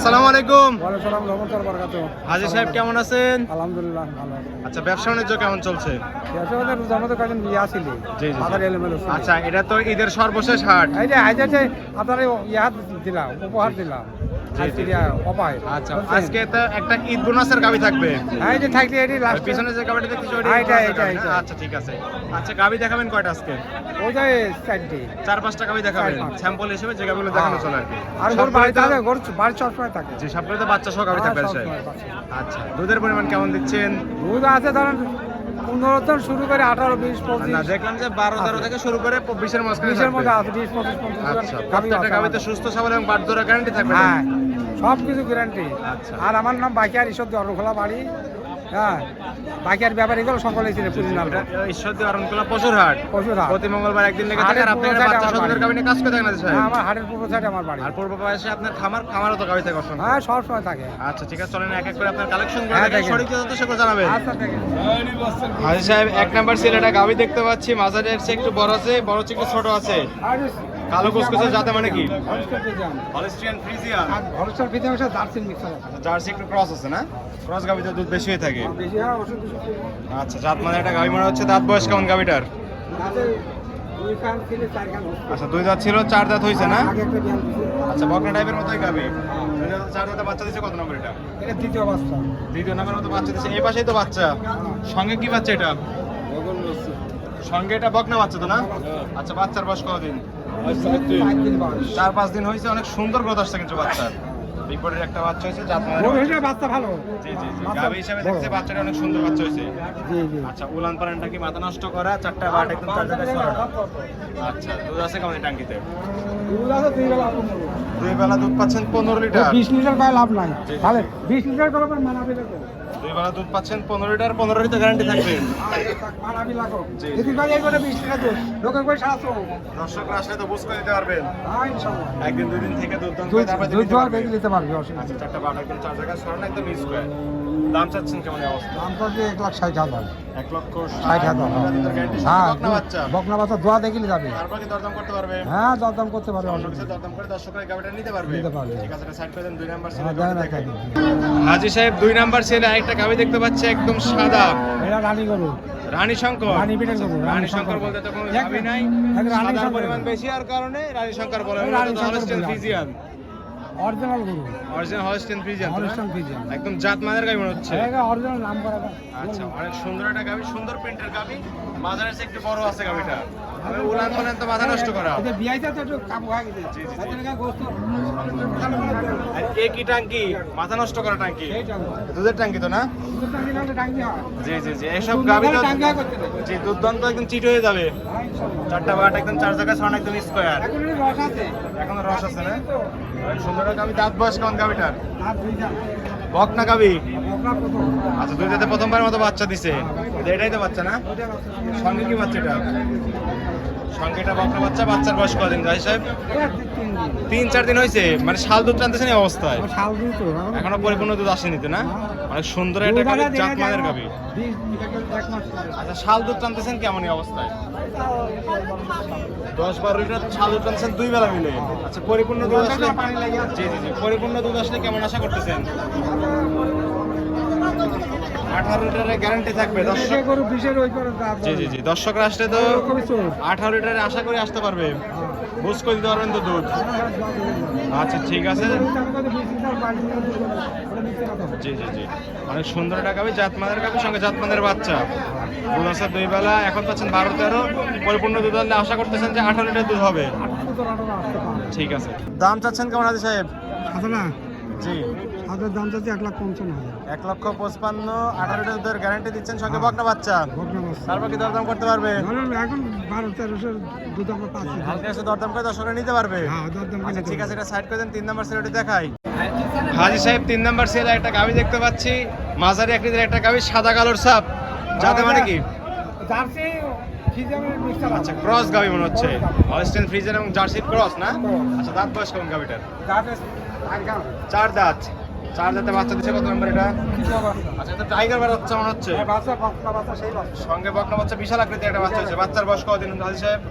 আসসালামু আলাইকুম। ওয়ালাইকুম আসসালাম রহমতুল্লাহি ওয়া বারাকাতুহু। হাজী সাহেব কেমন আছেন? আলহামদুলিল্লাহ ভালো। আচ্ছা, ব্যবসা বাণিজ্য কেমন চলছে? ব্যবসাতে জামাতে কাজে বিয়া ছিল। জি জি। বাজার এলোমেলো ছিল। আচ্ছা, এটা তো ঈদের সর্বশেষ হাট। এই যে আপনার ইয়া দিলাম, উপহার দিলাম। জি জি। অপায়। আচ্ছা, আজকে তো একটা ঈদ বোনাসের গাবি থাকবে। এই যে থাকলে এটি লাস্ট পিছনে যে গাবিটা দেখতেছি ওইটা এইটা। আচ্ছা ঠিক আছে। আচ্ছা, গাবি দেখাবেন কয়টা আজকে? ওই যে সাইডটি। 4-5টা গাবি দেখাবেন 4-5 স্যাম্পল হিসেবে, যে গাবিগুলো দেখানো চলে আর কি। আর ওর বাড়িতে থাকে, ওর বাড়ি সবসময় থাকে। জি, সবগুলো তো বাচ্চা সহ গাবি থাকবে সাহেব। আচ্ছা, দুধের পরিমাণ কেমন দিচ্ছেন? দুধ আছে ধরেন 15 থেকে শুরু করে 18, 20, 25। না, দেখলাম যে 12-13 থেকে শুরু করে 20-এর মাঝখানে 20-এর মধ্যে থাকবে। আছে, 20, 25, 25। আচ্ছা, প্রত্যেকটা গাবিতে সুস্থ সবল এবং বাট ধরা গ্যারান্টি থাকবে। হ্যাঁ, সব কিছু গ্যারান্টি। আচ্ছা। আর আমার নাম বাকিয়ার ঈশ্বর দরখোলা বাড়ি। হ্যাঁ, বাকিয়ার ব্যাপারীগুলো সকলে ছিল পুরিনাল ঈশ্বরদী অরণকুলা পশুর হাট প্রতি মঙ্গলবার একদিন লেগে থাকে। আর আপনি এখানে বাচ্চা সদনের গাবি নিয়ে কাজ করে থাকেন স্যার? আমার হাটের পূর্ব সাইডে আমার বাড়ি। আর পূর্ব পাশে আপনার খামারও তো গাবি থাকে অসংখ্য। হ্যাঁ, সব সময় থাকে। আচ্ছা ঠিক আছে, চলেন এক এক করে আপনার কালেকশন করে হ্যাঁ, দেখেন, দেখেন। সঠিক তথ্য সেগুলো জানাবেন। আচ্ছা, দেখেন। হাজী সাহেব, 1 নাম্বার সিলেটা গাবি দেখতে পাচ্ছি, মাঝারের চেয়ে একটু বড় আছে, বড় চেয়ে একটু ছোট আছে। কালো কুচকুচে জাতে মানে কি? Holstein Friesian. আর ভরসার ভিতরে হচ্ছে জার্সি মিক্সার আছে। জার্সি একটু ক্রস আছে না? ক্রস গাবিতে দুধ বেশি হয়ে থাকে। বেশি হয় ওষুধ কিছু। আচ্ছা, জাত মানে একটা গাবি মনে হচ্ছে। দাঁত বয়স কেমন গাবিটার? তাতে 2 কান ছিল, 4 কান হচ্ছে। আচ্ছা, 2 দাঁত ছিল, 4 দাঁত হয়েছে না? আগে একটা বিয়ান দিছে। আচ্ছা, বকনা টাইপের মতোই গাবি। 2 দাঁত 4 দাঁতে বাচ্চা দিছে। কত নম্বর এটা? এটা দ্বিতীয় অবস্থা। দ্বিতীয় নম্বরের মতো বাচ্চা দিছে। এই পাশেই তো বাচ্চা। সঙ্গে কি বাচ্চা এটা? সঙ্গে এটা বকনা বাচ্চা তো না? আচ্ছা, বাচ্চার বয়স কতদিন? 4 দিন বয়স। 4-5 দিন হয়েছে। অনেক সুন্দর গ্রোথ আসছে কিন্তু বাচ্চার। বিপরীত একটা বাচ্চা হয়েছে, জাত মানে। বড় হয়েছে, বাচ্চা ভালো। জি জি জি, গাবি হিসাবে দেখছে বাচ্চাটা অনেক সুন্দর বাচ্চা হয়েছে। জি জি। আচ্ছা, উলান পালানটা কি মাথা নষ্ট করা? 4টা বাট একদম 4 জায়গায় ছড়ানো। আচ্ছা, দুধ আছে কেমন এই টাঙ্কিতে? দুধ আছে 2 বেলা। 2 বেলা দুধ পাচ্ছেন 15 লিটার। 20 লিটার পায় লাভ নাই। জি। তাহলে 20 লিটার করে মানাবি লাগো। 2 বেলা দুধ পাচ্ছেন 15 লিটার। 15 লিটার গ্যারান্টি থাকবে। মানাবি লাগো। জি। যদি ভাই এই করে 20 লিটার দুধ, লোকে কই 700। দর্শকরা আসলে তো বুঝ করে দিতে পারবেন। হ্যাঁ, ইনশাআল্লাহ। একদিন 2 দিন থেকে দুধ দান করে তারপর দুধ দিতে জল পারবেন। বেশি দিতে পারবি, অসুবিধা আচ্ছা, নেই। 4টা বাট একদম 4 জায়গায় ছড়ানো, একদম স্কয়ার। দাম চাচ্ছেন কেমন এই অবস্থা? দাম তো 1,60,000। 1,60,000 দুধের গ্যারান্টি। হ্যাঁ, বকনা বাচ্চা। বকনা বাচ্চা দোয়া দেখলে যাবে। তারপর কি দরদাম করতে পারবে? হ্যাঁ, দরদাম করতে পারবে, অন্য অসুবিধা কিছু দরদাম করে দর্শকরা এই গাবিটা নিতে পারবে। নিতে পারবে। ঠিক আছে, এটা সাইড করে দেন। 2 নাম্বার নেই। সিলে হ্যাঁ, দেন দেখাই। একটা। হাজী সাহেব, 2 নাম্বার সিলে আরেকটা গাবি দেখতে পাচ্ছি, একদম সাদা। এটা রানী গরু। রানী শঙ্কর। রানী পিঠের গরু, রানী রানী শঙ্কর শঙ্কর বলতে তো কোনো এক- গাবি নাই। এক রানী সাদার শঙ্কর। পরিমাণ বেশি আর কারণে রানী শঙ্কর বলে। রানী এটা তো শঙ্কর হলস্টিয়ান বলে। ফ্রিজিয়ান। অরিজিনাল গরু। Original Holstein Friesian. Holstein Friesian. একদম জাত মানের গাবি মনে হচ্ছে। এটা অরিজিনাল নাম করা। আচ্ছা, অনেক সুন্দর একটা গাবি, সুন্দর প্রিন্টের গাবি। মাঝারের চেয়ে একটু বড় আছে গাবিটা। তবে উলান পালান তো মাথা নষ্ট করা। এটা বিয়াইতে তো একটু কাবু হয়ে গেছে। জি, জি, জি। এতটা গোস্ত। আর কি টাঙ্কি? মাথা নষ্ট করা টাঙ্কি। এইটা। দুধের টাঙ্কি তো না? দুধ টাঙ্কি না হলে টাঙ্কি হয়। জি জি জি, এইসব গাবি তো টাঙ্কি হয় করতে দেয়। জি, দুর্দান্ত একদম চিট হয়ে যাবে। হ্যাঁ, ইনশাআল্লাহ। 4টা বাট একদম 4 জায়গায় ছড়ানো, একদম স্কয়ার। এখন এর রস আছে। এখনো রস আছে না? অনেক সুন্দর একটা গাবি। দাঁত বয়স কেমন গাবিটার? আর দুই দাম। বকনা গাবি। বকনা প্রথম। আচ্ছা, 2 দাঁতে প্রথমবারের মতো বাচ্চা দিছে। এটাই তো বাচ্চা না? ওইটা বাচ্চা। সঙ্গে কি বাচ্চা এটা? সঙ্গে এটা বকনা বাচ্চা। বাচ্চার বয়স কদিন ভাই সাহেব? এটা 3 দিন। 3-4 দিন হয়েছে। মানে শাল দুধ টানতেছেন এই অবস্থায়? আমার শাল দুই তো। এখনো পরিপূর্ণ দুধ আসেনি তো না? অনেক সুন্দর একটা গাবি, জাত মানের গাবি। 20 এক মাস পরে। আচ্ছা, শাল দুধ টানতেছেন কেমন এই অবস্থায়? 10-12 লিটার শাল দুধ টানতেছেন 2 বেলা মিলে। আচ্ছা, পরিপূর্ণ দুধ আসলে? পানি লাগে আছে। জি জি জি, পরিপূর্ণ দুধ আসলে কেমন আশা করতেছেন? 18 লিটারের গ্যারান্টি থাকবে দর্শক। সে গরু 20 এর ওই করে দাম। জি জি জি, দর্শকরা আসলে তো 18 লিটারে আশা করে আসতে পারবে। বুঝ করে দিতে পারবেন তো দুধ? আচ্ছা ঠিক আছে। জি জি জি, অনেক সুন্দর একটা গাবি, জাতমানের গাবি, সঙ্গে জাতমানের বাচ্চা। দুধ আছে 2 বেলা। এখন পাচ্ছেন 12-13। পরিপূর্ণ দুধ হলে আশা করতেছেন যে 18 লিটার দুধ হবে। ঠিক আছে। দাম চাচ্ছেন কেমন হাজী সাহেব? জি, হাজার দাম চাচ্ছি 1,55,000। 1,55,000। 18 লিটার দুধের গ্যারান্টি দিচ্ছেন, সঙ্গে বকনা বাচ্চা। তারপর কি দরদাম করতে পারবে? এখন 12-1300 দুধ আমরা পাচ্ছি। হালকা এসে দরদাম করে দর্শকরা নিতে পারবে। হ্যাঁ, দরদাম করে আচ্ছা নিতে ঠিক আছে, পারবে। এটা সাইড করে দেন। 3 নাম্বার সিলেটি দেখাই। হাজী সাহেব, 3 নাম্বার সিলে একটা গাবি দেখতে পাচ্ছি, মাঝারি আকৃতির একটা গাবি, সাদা কালোর ছাপ। যাতে মানে কি? জার্সি ফ্রিজিয়ানের মিক্সার আচ্ছা, ক্রস গাবি মনে হচ্ছে। হলস্টেইন ফ্রিজিয়ান এবং জার্সি ক্রস না? আচ্ছা, দাঁত বয়স কেমন গাবিটার? জার্সি আইগাম 4 দাঁত। 4 দাঁতে বাচ্চা দিচ্ছে। কত নাম্বার এটা? কি অবস্থা? আচ্ছা, এটা টাইগার বাচ্চা মনে হচ্ছে। বাচ্চা বাচ্চা বাচ্চা সেই বাচ্চা। সঙ্গে বকনা বাচ্চা, বিশাল আকৃতির একটা বাচ্চা হচ্ছে। বাচ্চার বয়স কতদিন হাজী সাহেব?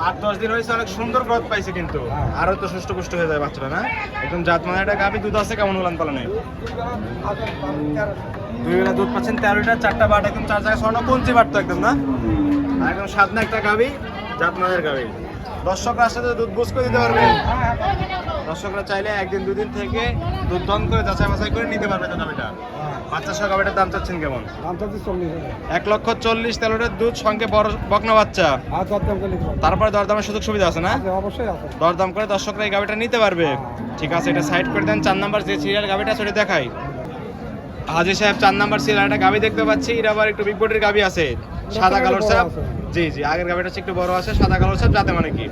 8-10 দিন হয়েছে, অনেক সুন্দর গ্রোথ পাইছে কিন্তু আরো তো সুষ্ঠু পুষ্ট হয়ে যায় বাচ্চাটা না? একদম জাত মানে একটা গাভী, দুধ আছে কেমন উলান পালানে? 2 বেলা দুধ পাচ্ছেন 13 লিটার, 4টা বাট একদম 4 জায়গায় স্বর্ণ পঞ্চি বাট তো একদম না? আর একদম সাদনা একটা গাভী, জাত মানের গাভী। দর্শকরা আসলে দুধ বুঝ করে দিতে পারবে। দর্শকরা চাইলে একদিন দুদিন থেকে দুধ দন করে যাচাই বাছাই করে নিতে পারবে তো গাভীটা। বাচ্চা সহ গাভীটার দাম চাচ্ছেন কেমন? 1,40,000 13 লিটার দুধ, সঙ্গে বড় বকনা বাচ্চা। তারপরে দরদামের সুযোগ সুবিধা আছে না? অবশ্যই আছে। দরদাম করে দর্শকরা এই গাভীটা নিতে পারবে। ঠিক আছে, এটা সাইড করে দেন। 4 নাম্বার যে সিরিয়াল গাভীটা সেটা দেখাই। হাজী সাহেব 4 নাম্বার সিরিয়াল একটা গাভী দেখতে পাচ্ছি। এটা আবার একটু বিগ বডির গাভী আছে, সাদা কালোর সাপ। জি জি, আগের গাভীটা হচ্ছে একটু বড় আছে, সাদা কালোর সাপ। যাতে মানে কি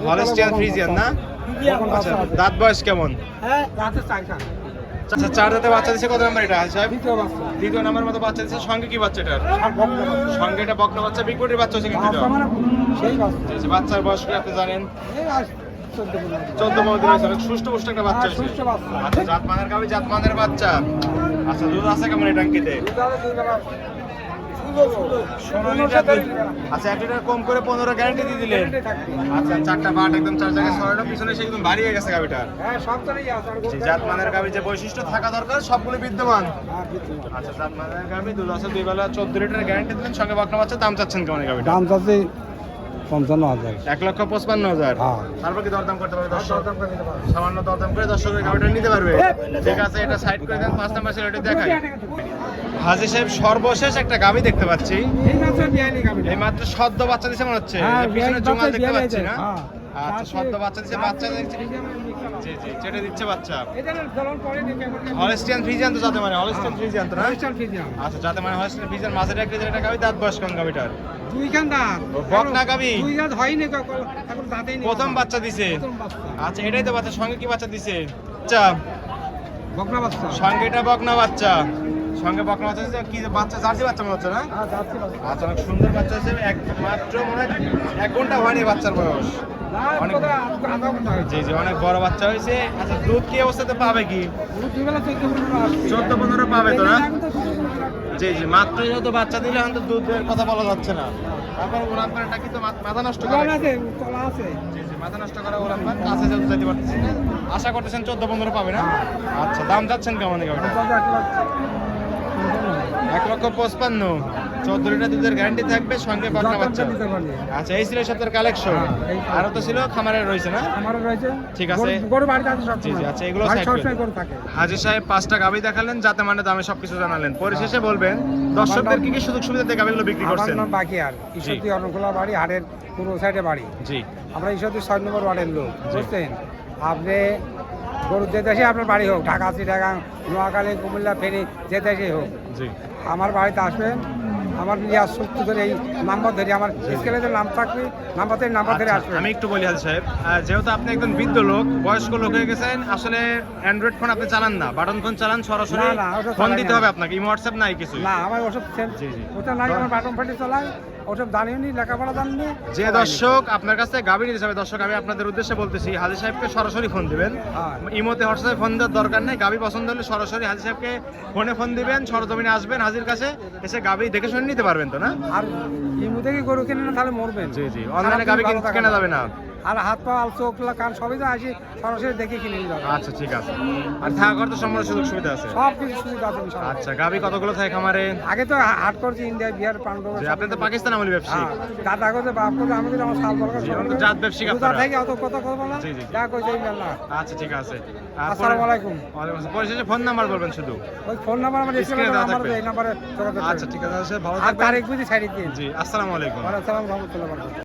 হলস্টিয়ান ফ্রিজিয়ান না? আচ্ছা, দাঁত বয়স কেমন? আচ্ছা, 4 দাঁতে বাচ্চা দিছে। কত নাম্বার এটা হাজী সাহেব? দ্বিতীয় নাম্বার মতো বাচ্চা দিছে। সঙ্গে কি বাচ্চা এটার? সঙ্গে এটা বকনা বাচ্চা, বিগ বডির বাচ্চা হচ্ছে কিন্তু এটা। জি জি, বাচ্চার বয়স কি আপনি জানেন? 14-15 দিন হয়েছে, অনেক সুষ্ঠু পুষ্ট একটা বাচ্চা হয়েছে। আচ্ছা, জাত মানের গাভী, জাত মানের বাচ্চা। আচ্ছা, দুধ আছে কেমন এই ট্যাঙ্কিতে? 16 লিটার দুধ। আচ্ছা, 1 লিটার কম করে 15 গ্যারান্টি দিয়ে দিলেন। আচ্ছা, 4টা বাট একদম 4 জায়গায় ছড়ানো, পিছনে সে একদম ভারী হয়ে গেছে গাভীটা। জি, জাত মানের গাভী যে বৈশিষ্ট্য থাকা দরকার সবগুলো বিদ্যমান। আচ্ছা, জাত মানের গাভী, দুধ আছে 2 বেলা, 14 লিটার গ্যারান্টি দিলেন, সঙ্গে বকনা বাচ্চা। দাম চাচ্ছেন কেমন এই গাভীটা? দাম চাচ্ছি 55,000। 1,55,000। তারপর কি দরদাম করতে পারবে দর্শক? সামান্য দরদাম করে দর্শকের গাভীটা নিতে পারবে। ঠিক আছে, এটা সাইড করে দেন। 5 নাম্বার সিরিয়ালটা দেখাই। হাজী সাহেব সর্বশেষ একটা গাভী দেখতে পাচ্ছি, এই মাত্র সদ্য বাচ্চা দিছে মনে হচ্ছে। পিছনে জুমাল দেখতে পাচ্ছি না? আচ্ছা, সদ্য বাচ্চা দিছে, বাচ্চা দেখছি। জি জি, চেটে দিচ্ছে বাচ্চা। হলস্টিয়ান ফ্রিজিয়ান তো যাতে মানে, হলস্টিয়ান ফ্রিজিয়ান তো না? আচ্ছা, যাতে মানে হলস্টিয়ান ফ্রিজিয়ান, মাঝে একটা যেটা গাভী। দাঁত বয়স কোন গাভীটার? বকনা গাভী, প্রথম বাচ্চা দিছে। আচ্ছা, এটাই তো বাচ্চা। সঙ্গে কি বাচ্চা দিছে? আচ্ছা, সঙ্গে এটা বকনা বাচ্চা, সঙ্গে বকনা বাচ্চা দিছে। কি বাচ্চা? জার্সি বাচ্চা মনে হচ্ছে না? আচ্ছা, অনেক সুন্দর বাচ্চা আছে। এক মাত্র মনে হয় 1 ঘন্টা হয়নি বাচ্চার বয়স। অনেক, জি জি, অনেক বড় বাচ্চা হয়েছে। আচ্ছা, দুধ কি অবস্থাতে পাবে? কি 14-15 পাবে তো না? জি জি, মাত্র যেহেতু বাচ্চা দিলে এখন তো দুধের কথা বলা যাচ্ছে না। তারপর ওলান পানটা কিন্তু মাথা নষ্ট করে। জি জি, মাথা নষ্ট করা ওলান পান, কাছে যেতে যেতে পারতেছি না। আশা করতেছেন 14-15 পাবে না? আচ্ছা, দাম যাচ্ছেন কেমন এই গাভীটা? 1,55,000। 14 লিটার দুধের গ্যারান্টি থাকবে, সঙ্গে বকনা বাচ্চা। আচ্ছা, এই ছিল সপ্তাহের কালেকশন। আরো তো ছিল, খামারের রয়েছে না? ঠিক আছে। জি জি, আচ্ছা, এগুলো সাইড করে। হাজী সাহেব 5টা গাভী দেখালেন, যাতে মানে দামে সবকিছু জানালেন। পরিশেষে বলবেন দর্শকদের কি কি সুযোগ সুবিধা দিয়ে গাভীগুলো বিক্রি করছেন? বাকি আর ঈশ্বরদী অরণখোলা বাড়ি, হাটের পূর্ব সাইডে বাড়ি। জি, আমরা ঈশ্বরদী 6 নম্বর ওয়ার্ডের লোক, বুঝছেন? আপনি গরু যে দেশে আপনার বাড়ি হোক, ঢাকা, চিটাগাং, নোয়াখালী, কুমিল্লা, ফেনী, যে দেশেই হোক, জি, আমার বাড়িতে আসবেন। আমার ইয়ার সূত্র ধরে এই নাম্বার ধরে, আমার স্কেলে যে নাম থাকবে, নাম্বার ধরে আসবেন। আমি একটু বলি হাজী সাহেব, যেহেতু আপনি একজন বৃদ্ধ লোক, বয়স্ক লোক হয়ে গেছেন, আসলে অ্যান্ড্রয়েড ফোন আপনি চালান না, বাটন ফোন চালান, সরাসরি না, ওটা ফোন চালাই দিতে না। হবে আপনাকে, ইমো হোয়াটসঅ্যাপ নাই কিছু। না, আমার ওসব জি, জি। ওটা নাই, আমার বাটন ফাটি চালাই, ওসব জানিও নি, লেখাপড়া জানি। যে দর্শক আপনার কাছে গাভী নিতে যাবে, দর্শক আমি আপনাদের উদ্দেশ্যে বলতেছি, হাজী সাহেবকে সরাসরি ফোন দিবেন। ইমোতে হোয়াটসঅ্যাপে ফোন দেওয়ার দরকার নেই। গাভী পছন্দ হলে সরাসরি হাজী সাহেবকে ফোনে ফোন দিবেন, সরজমিনে আসবেন হাজির কাছে, এসে গাভী দেখে শুনে নিতে পারবেন তো না? আর ইমু থেকে গরু কিনে না, তাহলে মরবেন। জি জি, অনলাইনে গাভী কেনা যাবে না। আর হাত পা, আল চোখ, কান সবই তো আসি, সরাসরি দেখে কিনে নিতে হবে। আচ্ছা, ঠিক আছে। আর থাকা করতে সম্পূর্ণ সুযোগ সুবিধা আছে? সব কিছু সুবিধা আছে ইনশাআল্লাহ। আচ্ছা, গাভী কতগুলো থাকে খামারে? আগে তো হাট করছি ইন্ডিয়া, বিহার, পান্ডব। আপনি তো পাকিস্তান আমলি ব্যবসায়ী। দাদা করছে, বাপ করছে, আমি কিন্তু আমার সাল বলকা জাত ব্যবসায়ী আপনারা। থেকে অত কথা বলবো না। জি, জি। যা কইছে ইনশাআল্লাহ। আচ্ছা, ঠিক আছে। আসসালামু আলাইকুম। ওয়ালাইকুম আসসালাম। পরিশেষে ফোন নাম্বার বলবেন শুধু। ওই ফোন নাম্বার আমার স্ক্রিনে দেওয়া থাকবে। এই নাম্বারে যোগাযোগ করুন। আচ্ছা, ঠিক আছে, ভালো আর থাকবেন। তারিখ বুঝি ছাড়ি দিন। জি, আসসালামু আলাইকুম। ওয়া আলাইকুম আসসালাম ওয়া রাহমাতুল্লাহি ওয়া বারাকাতুহু।